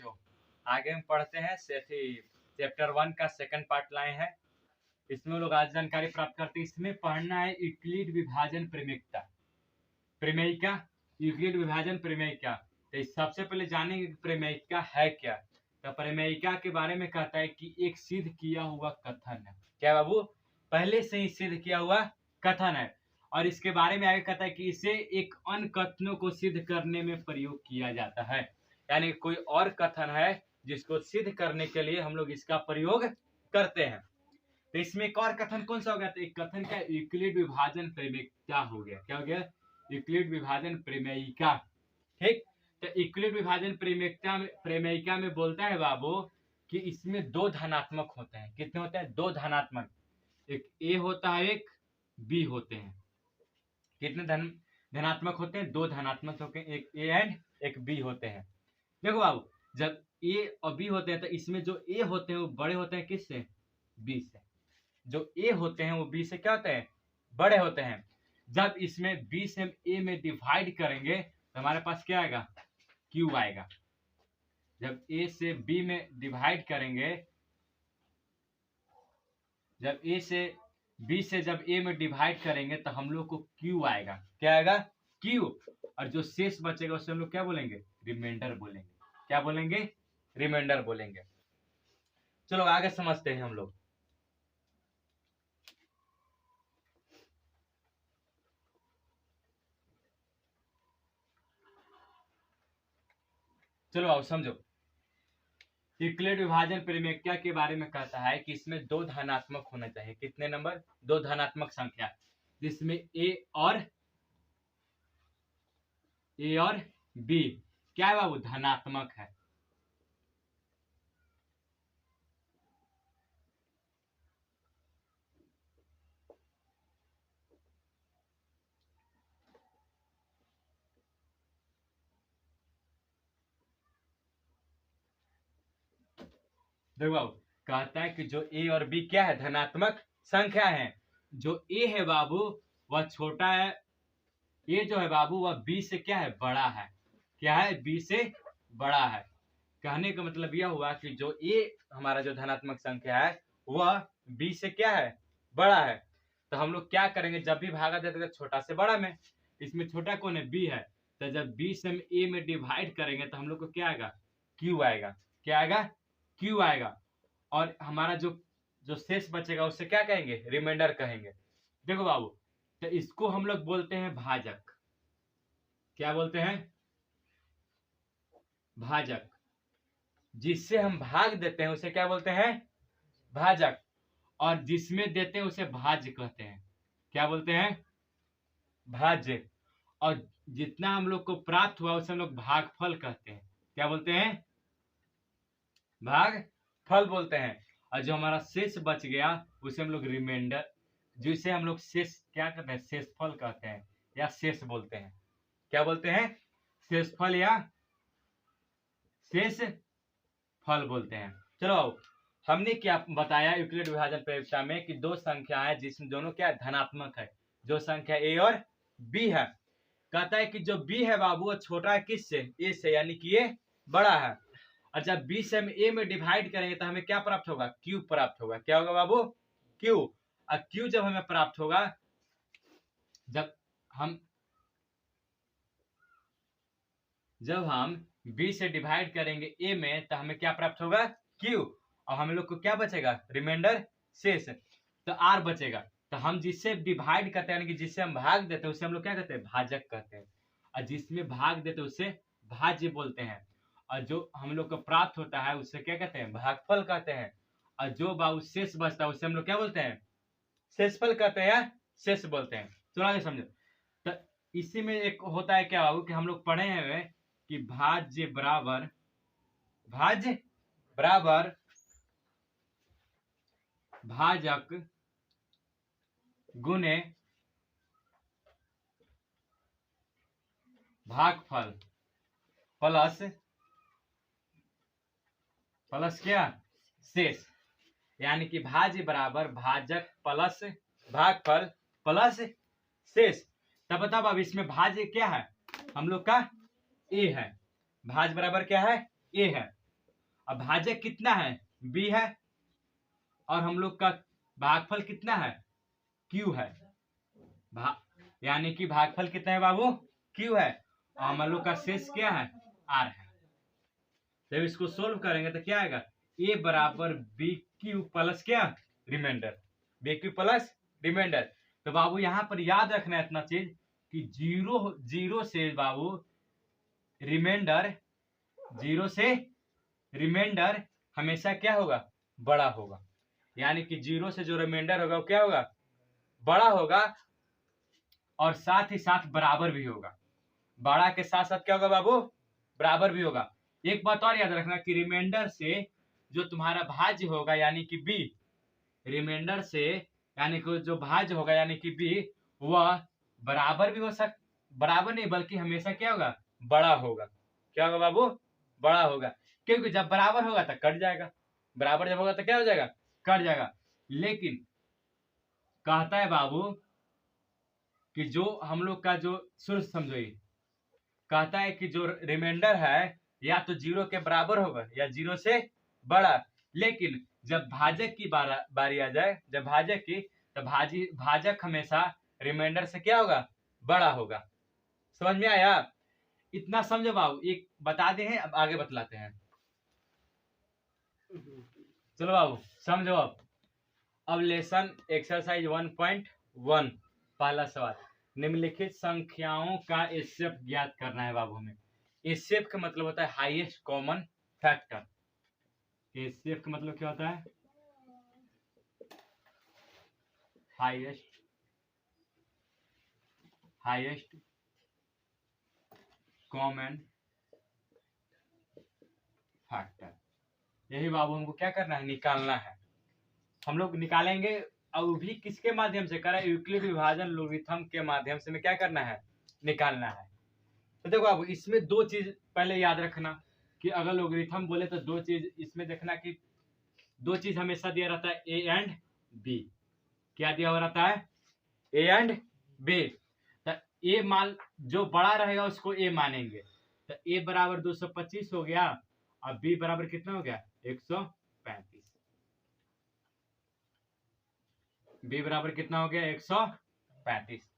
बच्चों, आगे हम पढ़ते हैं चैप्टर 1 का सेकंड पार्ट लाए हैं। इसमें लोग आज जानकारी प्राप्त करते हैं। इसमें पढ़ना है यूक्लिड विभाजन प्रमेयिका। प्रमेयिका यूक्लिड विभाजन प्रमेयिका। तो सबसे पहले जानेंगे कि प्रमेयिका है क्या। तो प्रमेयिका के बारे में कहता है कि एक सिद्ध किया हुआ कथन है। क्या बाबू? पहले से ही सिद्ध किया हुआ कथन है। और इसके बारे में आगे कहता है कि इसे एक अन्य कथनों को सिद्ध करने में प्रयोग किया जाता है। यानी कोई और कथन है जिसको सिद्ध करने के लिए हम लोग इसका प्रयोग करते हैं। तो इसमें एक और कथन कौन सा हो गया? तो एक कथन का यूक्लिड विभाजन प्रमेयिका हो गया। क्या हो गया? यूक्लिड विभाजन प्रमेयिका। ठीक। तो यूक्लिड विभाजन प्रमेयिका में बोलता है बाबू कि इसमें दो धनात्मक होते हैं। कितने होते हैं? दो धनात्मक। एक ए होता है, एक बी होते हैं। कितने धनात्मक होते हैं? दो धनात्मक होते हैं, एक ए एंड एक बी होते हैं। देखो बाबू, जब ए और बी होते हैं तो इसमें जो ए होते हैं वो बड़े होते हैं किससे? बी से। जो ए होते हैं वो बी से क्या होते हैं? बड़े होते हैं। जब इसमें बी से हम ए में डिवाइड करेंगे तो हमारे पास क्या आएगा? क्यू आएगा। जब ए से बी में डिवाइड करेंगे, जब ए से बी से जब ए में डिवाइड करेंगे तो हम लोग को क्यू आएगा। क्या आएगा? क्यू। और जो शेष बचेगा उसे हम लोग क्या बोलेंगे? रिमाइंडर बोलेंगे। क्या बोलेंगे? रिमाइंडर बोलेंगे। चलो आगे समझते हैं हम लोग। चलो आओ समझो। यूक्लिड विभाजन प्रमेयिका के बारे में कहता है कि इसमें दो धनात्मक होना चाहिए। कितने नंबर? दो धनात्मक संख्या, जिसमें ए और बी क्या है बाबू? धनात्मक है। देखो बाबू, कहता है कि जो ए और बी क्या है? धनात्मक संख्या है। जो ए है बाबू वह छोटा है, ये जो है बाबू वह बी से क्या है? बड़ा है। क्या है? बी से बड़ा है। कहने का मतलब यह हुआ कि जो ए हमारा जो धनात्मक संख्या है वह बी से क्या है? बड़ा है। तो हम लोग क्या करेंगे? जब भी भागा देते हैं छोटा से बड़ा में। इसमें छोटा कौन है? बी है। तो जब बी से हम ए में डिवाइड करेंगे तो हम लोग को क्या आएगा? क्यू आएगा। क्या आएगा? क्यू आएगा। और हमारा जो शेष बचेगा उससे क्या कहेंगे? रिमाइंडर कहेंगे। देखो बाबू, तो इसको हम लोग बोलते हैं भाजक। क्या बोलते हैं? भाजक। जिससे हम भाग देते हैं उसे क्या बोलते हैं? भाजक। और जिसमें देते हैं उसे भाज्य कहते हैं। क्या बोलते हैं? भाज्य। और जितना हम लोग को प्राप्त हुआ उसे हम लोग भागफल कहते हैं। क्या बोलते हैं? भागफल बोलते हैं। और जो हमारा शेष बच गया उसे हम लोग रिमाइंडर, जिसे हम लोग शेष क्या कहते हैं? शेषफल कहते हैं या शेष बोलते हैं। क्या बोलते हैं? शेषफल या शेष फल बोलते हैं। चलो आओ, हमने क्या बताया यूक्लिड विभाजन प्रयोगशाला में कि दो संख्या है जिसमें दोनों क्या धनात्मक है। जो संख्या ए और बी है। कहता है कि जो बी है बाबू वो छोटा है किससे? ए से, यानी कि ये बड़ा है। और जब बी से हम ए में डिवाइड करेंगे तो हमें क्या प्राप्त होगा? क्यू प्राप्त होगा। क्या होगा बाबू? क्यू। और क्यू जब हमें प्राप्त होगा, जब हम बी से डिवाइड करेंगे ए में तो हमें क्या प्राप्त होगा? क्यू। और हम लोग को क्या बचेगा? रिमाइंडर, शेष। तो आर बचेगा। तो हम जिससे डिवाइड करते हैं यानी कि जिससे हम भाग देते हैं उसे हम लोग क्या कहते हैं? भाजक कहते हैं। और जिसमें भाग देते हैं उसे भाज्य बोलते हैं। और जो हम लोग को प्राप्त होता है उससे क्या कहते हैं? भागफल कहते हैं। और जो बाबू शेष बचता है उसे हम लोग क्या बोलते हैं? शेषफल कहते हैं या शेष बोलते हैं। चलो आगे समझो। तो इसी में एक होता है क्या बाबू कि हम लोग पढ़े हैं कि भाज्य बराबर भाजक गुने भागफल प्लस क्या? शेष। यानी कि भाज्य बराबर भाजक प्लस भागफल प्लस शेष। तब बताओ अब इसमें भाज्य क्या है? हम लोग का ए है। भाज्य बराबर क्या है? ए है। अब भाजक कितना है, बी है, और हम लोग का भागफल कितना है, क्यू है। यानी कि भागफल कितना है बाबू, क्यू है, और हम लोग का शेष क्या है, आर है। जब इसको सोल्व करेंगे तो क्या आएगा, ए बराबर बी क्यू प्लस क्या, reminder, B Q plus reminder. तो बाबू यहाँ पर याद रखना है इतना चीज कि जीरो से बाबू रिमाइंडर, जीरो से रिमाइंडर हमेशा क्या होगा, बड़ा होगा। यानी कि जीरो से जो रिमाइंडर होगा वो क्या होगा, बड़ा होगा, और साथ ही साथ बराबर भी होगा। बड़ा के साथ साथ क्या होगा बाबू, बराबर भी होगा। एक बात और याद रखना कि रिमाइंडर से जो तुम्हारा भाज्य होगा यानी कि बी, रिमाइंडर से यानी कि जो भाज्य होगा यानी कि बी, वह बराबर भी हो बराबर नहीं बल्कि हमेशा क्या होगा, बड़ा होगा। क्या होगा बाबू, बड़ा होगा, क्योंकि जब बराबर होगा तो कट जाएगा, बराबर जब होगा तो क्या हो जाएगा, कट जाएगा। लेकिन कहता है बाबू कि जो हम लोग का जो सूत्र समझो, ये कहता है कि जो रिमाइंडर है या तो जीरो के बराबर होगा या जीरो से बड़ा। लेकिन जब भाजक की बारी आ जाए, जब भाजक की, तो भाजक हमेशा रिमाइंडर से क्या होगा, बड़ा होगा। समझ में आया, इतना समझो बाबू। एक बता दे हैं, अब आगे बतलाते हैं। चलो बाबू समझो। अब लेसन एक्सरसाइज 1.1 पहला सवाल, निम्नलिखित संख्याओं का एचसीएफ ज्ञात करना है बाबू हमें। एचसीएफ का मतलब होता है हाईएस्ट कॉमन फैक्टर। एचसीएफ का मतलब क्या होता है, हाईएस्ट कॉमन फैक्टर। यही बाबू हमको क्या करना है, निकालना है। हम लोग निकालेंगे, और भी किसके माध्यम से करें, यूक्लिड विभाजन लोगारिथम के माध्यम से में क्या करना है, निकालना है। तो देखो बाबू इसमें दो चीज पहले याद रखना कि अगर लोगारिथम बोले तो दो चीज इसमें देखना कि दो चीज हमेशा दिया रहता है, ए एंड बी। क्या दिया हुआ रहता है, ए एंड बी। तो ए मान जो बड़ा रहेगा उसको ए मानेंगे, तो ए बराबर 225 हो गया, और बी बराबर कितना हो गया, 135। बी बराबर कितना हो गया, 135।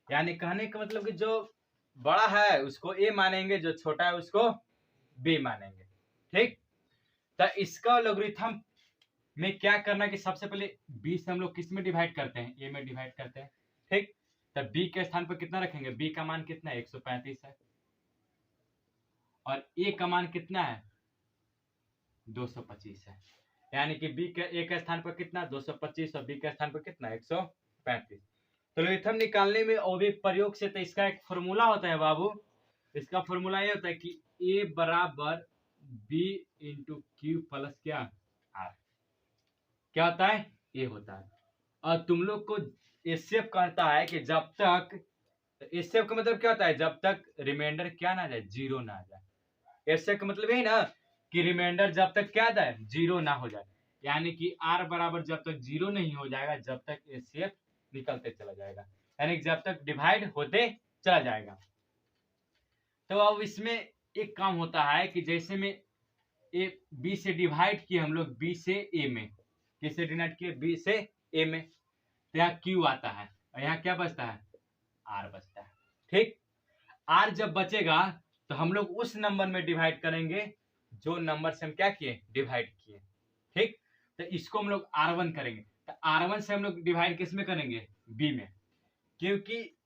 यानी कहने का मतलब कि जो बड़ा है उसको ए मानेंगे, जो छोटा है उसको बी मानेंगे। ठीक, तो इसका लोगरिथम में क्या करना कि सबसे पहले बी से हम लोग किस में डिवाइड करते हैं, ए में डिवाइड करते हैं। ठीक, तो बी के स्थान पर कितना रखेंगे, बी का मान कितना है, 135 है, और ए का मान कितना है, 225 है। यानी कि बी के ए के स्थान पर कितना, 225, और बी के स्थान पर कितना, 135। तो लोगरिथम निकालने में और भी प्रयोग से, तो इसका एक फॉर्मूला होता है बाबू। इसका फॉर्मूला ये होता है कि ए बराबर बी इंटू क्यू प्लस क्या, आर। क्या होता है, ए होता है। और तुम लोग को एचसीएफ कहता है कि जब तक, एचसीएफ का मतलब क्या होता है, जब तक रिमाइंडर क्या ना जाए, जीरो ना आ जाए। एचसीएफ का मतलब यही ना कि रिमाइंडर जब तक क्या जाए, जीरो ना हो जाए। यानी कि आर बराबर जब तक जीरो नहीं हो जाएगा जब तक एचसीएफ निकलते चला जाएगा, यानी जब तक डिवाइड होते चला जाएगा। तो अब इसमें एक काम होता है कि जैसे में ए बी से डिवाइड किए हम लोग, बी से ए में, किससे डिवाइड किए, बी से ए में, तो यहाँ क्यू आता है, और यहाँ क्या बचता है, आर बचता है। ठीक, आर जब बचेगा तो हम लोग उस नंबर में डिवाइड करेंगे जो नंबर से हम क्या किए, डिवाइड किए। ठीक, तो इसको हम लोग R1 करेंगे, तो R1 से हम लोग डिवाइड किस में करेंगे, बी में, क्योंकि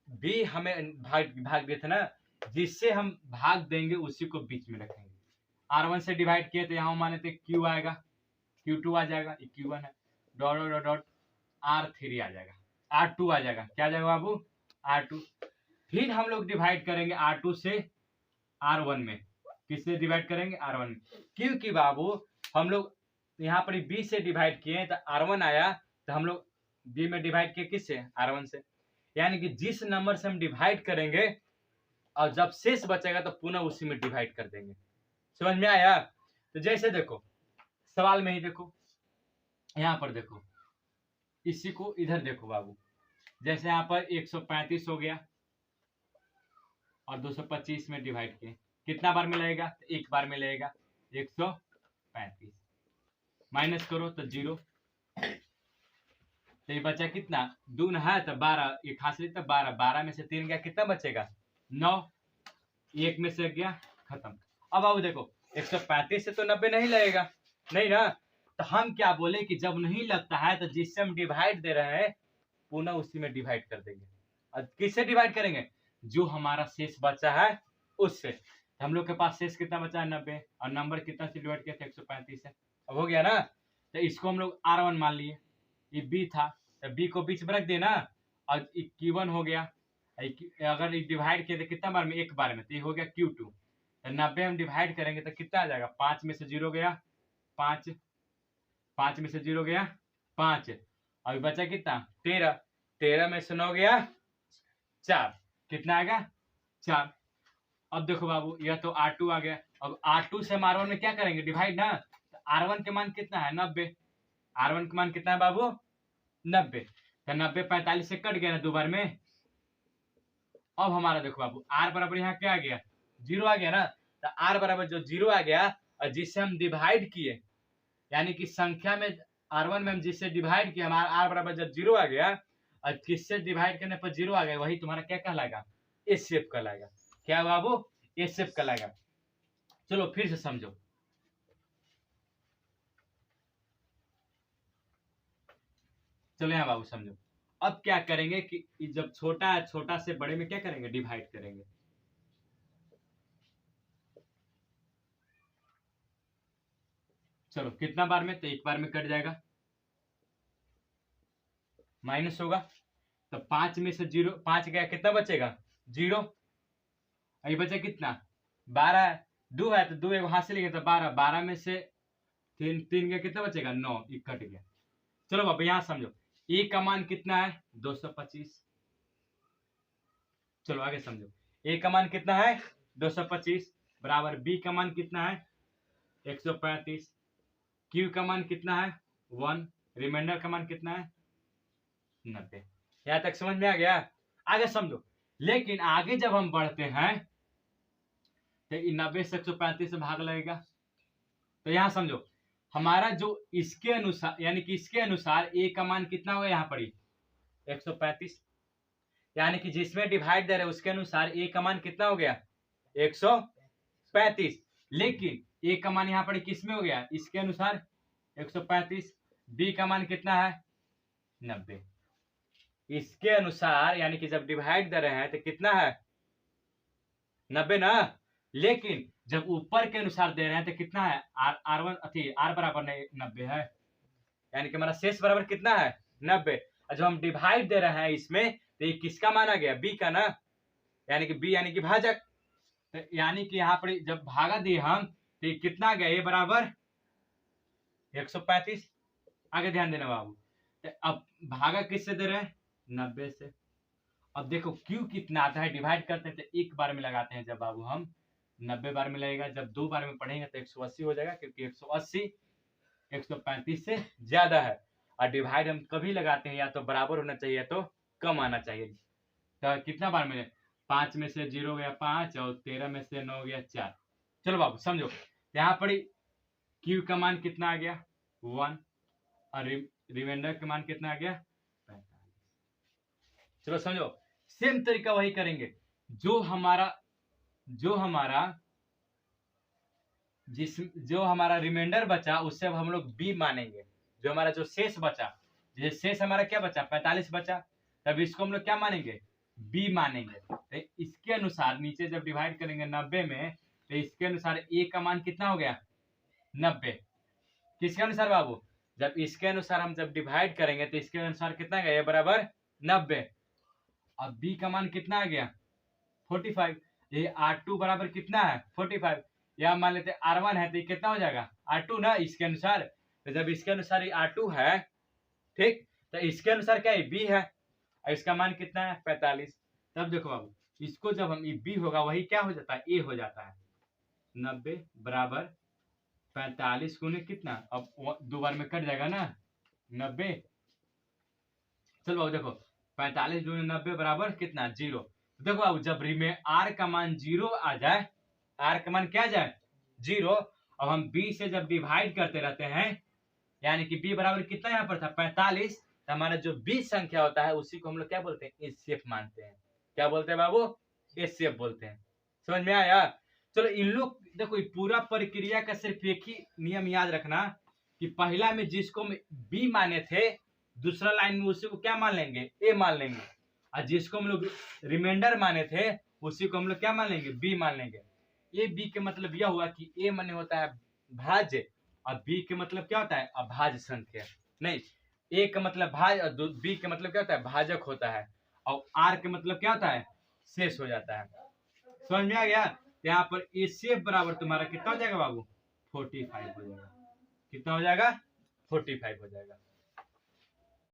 बी हमें भाग देते ना, जिससे हम भाग देंगे उसी को बीच में रखेंगे। R1 से डिवाइड किए तो यहाँ माने थे Q आएगा, Q2 आ जाएगा, Q1 है, डॉट डॉट डॉट R3 आ जाएगा, R2 आ जाएगा। क्या आ जाएगा बाबू, R2। फिर हम लोग डिवाइड करेंगे R2 से R1 में, किससे डिवाइड करेंगे, R1 में, क्योंकि बाबू हम लोग यहाँ पर B से डिवाइड किए तो R1 आया, तो हम लोग B में डिवाइड किए किससे, R1 से। यानी कि जिस नंबर से हम डिवाइड करेंगे और जब शेष बचेगा तो पुनः उसी में डिवाइड कर देंगे। समझ में आया। तो जैसे देखो सवाल में ही देखो, यहाँ पर देखो, इसी को इधर देखो बाबू, जैसे यहाँ पर 135 हो गया और 225 में डिवाइड किए, कितना बार में लगेगा, एक बार में लगेगा, 135। 135 माइनस करो तो 0, तो ये बचा कितना, दून है तो 12, एक हासिल तो 12, 12 में से 3 गया, कितना बचेगा 9, एक में से गया, खत्म। अब आओ देखो 135 से तो 90 नहीं लगेगा, नहीं ना, तो हम क्या बोले कि जब नहीं लगता है तो जिससे हम डिवाइड दे रहे हैं पुनः उसी में डिवाइड कर देंगे। अब किससे डिवाइड करेंगे, जो हमारा शेष बचा है उससे। हम लोग के पास शेष कितना बचा है 90, और नंबर कितना से डिवाइड किया था 135 से। अब हो गया ना, तो इसको हम लोग R1 मान लिए, ये B था तो B को बीच में रख देना, और Q1 हो गया। अगर डिवाइड किया तो कितना बार में, एक बार में, तो ये हो गया Q2। तो 90 हम डिवाइड करेंगे तो कितना आ जाएगा, 5 में से 0 गया 5, 5 में से 0 गया 5, अभी बचा कितना 13, 13 में से 9 गया 4, कितना आएगा 4। अब देखो बाबू यह तो R2 आ गया, अब R2 से हम R1 में क्या करेंगे डिवाइड ना, तो R1 के मान कितना है 90, R1 का मान कितना है बाबू 90, तो 90 45 से कट गया ना दो बार में। अब हमारा देखो बाबू R बराबर यहाँ क्या आ गया 0 आ गया ना, तो R बराबर जो 0 आ गया और जिससे हम डिवाइड किए, यानी कि संख्या में R1 में हम जिससे डिवाइड किया, हमारा R बराबर जब 0 आ गया और किससे डिवाइड करने पर 0 आ गया, वही तुम्हारा क्या कहलाएगा, एस शेप कहलाएगा। क्या बाबू, एस शेप कहलाएगा। चलो फिर से समझो, चलो यहाँ बाबू समझो। अब क्या करेंगे कि जब छोटा है, छोटा से बड़े में क्या करेंगे डिवाइड करेंगे। चलो कितना बार में, तो एक बार में कट जाएगा, माइनस होगा, तो 5 में से 0, 5 गया, कितना बचेगा 0, अभी बचा कितना 12 है, 2 है तो 2 एक हाथ से लेंगे तो 12, 12 में से 3 गया, कितना बचेगा 9, एक कट गया। चलो बाबा यहाँ समझो, ए का मान कितना है 225, चलो आगे समझो, ए का मान कितना है 225 बराबर बी का मान कितना है 135, क्यू का मान कितना है 1, रिमाइंडर का मान कितना है 90। यहां तक समझ में आ गया, आगे समझो। लेकिन आगे जब हम बढ़ते हैं तो 90 से 135 से भाग लगेगा, तो यहां समझो हमारा जो इसके अनुसार, यानी कि इसके अनुसार ए का मान कितना होगा यहाँ पर 135, यानी कि जिसमें डिवाइड दे रहे उसके अनुसार ए का मान कितना हो गया 135, लेकिन ए का मान यहाँ पर किस में हो गया, इसके अनुसार 135, बी का मान कितना है 90, इसके अनुसार यानी कि जब डिवाइड दे रहे हैं तो कितना है 90 ना, लेकिन जब ऊपर के अनुसार दे रहे हैं तो कितना है R1 R बराबर 90 है, यानी कि हमारा शेष बराबर कितना है 90। और जब हम डिवाइड दे रहे हैं इसमें तो ये किसका माना गया बी का ना, यानी कि बी यानी कि भाजक, तो यानी कि यहाँ पर जब भागा दिए हम तो ये कितना गया, ये बराबर 135। आगे ध्यान देना बाबू, तो अब भागा किससे दे रहे हैं 90 से। अब देखो क्यू कितना आता है, डिवाइड करते हैं तो एक बार में लगाते हैं, जब बाबू हम 90 बार में लगेगा, जब 2 बार में पढ़ेंगे तो 180 हो जाएगा, क्योंकि 180 135 से ज्यादा है। और डिवाइड हम कभी लगाते हैं या तो बराबर होना चाहिए या तो कम आना चाहिए। तो कितना बार में 5 में से 0 गया 5 और 13 में से 9 गया 4। चलो बाबू समझो, यहाँ पर क्यू का मान कितना आ गया 1 और रिमाइंडर का मान कितना आ गया 45। चलो समझो, सेम तरीका वही करेंगे, जो हमारा रिमाइंडर बचा उससे अब हम लोग बी मानेंगे, जो हमारा जो शेष बचा, जैसे शेष हमारा क्या बचा 45 बचा, तब इसको हम लोग क्या मानेंगे बी मानेंगे। तो इसके अनुसार नीचे जब डिवाइड करेंगे 90 में, तो इसके अनुसार ए का मान कितना हो गया 90, किसके अनुसार बाबू, जब इसके अनुसार हम जब डिवाइड करेंगे तो इसके अनुसार कितना गया, ये बराबर 90। अब बी का मान कितना आ गया 45, ये R2 बराबर कितना है 45, या मान लेते R1 है तो ये कितना हो जाएगा R2 ना, इसके अनुसार। तो जब इसके अनुसार ये R2 है, ठीक, तो इसके अनुसार क्या है B है, और इसका मान कितना है 45। तब देखो बाबू, इसको जब हम B होगा वही क्या हो जाता है A हो जाता है, 90 बराबर 45 गुने कितना, अब 2 बार में कट जाएगा ना 90। चलो बाबू देखो 45 गुने 90 बराबर कितना 0। देखो बाबू जब R का मान 0 आ जाए, R का मान क्या आ जाए 0, अब हम b से जब डिवाइड करते रहते हैं, यानी कि b बराबर कितना यहाँ पर था 45, तो हमारा जो b संख्या होता है उसी को हम लोग क्या बोलते हैं, एचसीएफ मानते हैं। क्या बोलते हैं बाबू, एचसीएफ बोलते हैं। समझ में आया। चलो इन लोग देखो पूरा प्रक्रिया का सिर्फ एक ही नियम याद रखना कि पहला में जिसको हम बी माने थे, दूसरा लाइन में उसी को क्या मान लेंगे, ए मान लेंगे, और जिसको हम लोग रिमाइंडर माने थे उसी को हम लोग क्या मान लेंगे, बी मान लेंगे। ए बी के मतलब यह हुआ कि ए माने होता है भाज्य और बी के मतलब क्या होता है, अभाज्य संख्या। नहीं, ए का मतलब भाज्य और बी के मतलब क्या होता है, भाजक होता है, और आर के मतलब क्या होता है, शेष हो जाता है। समझ में आ गया। यहाँ पर एचसीएफ बराबर तुम्हारा कितना हो जाएगा बाबू, 45 हो जाएगा। कितना हो जाएगा, 45 हो जाएगा।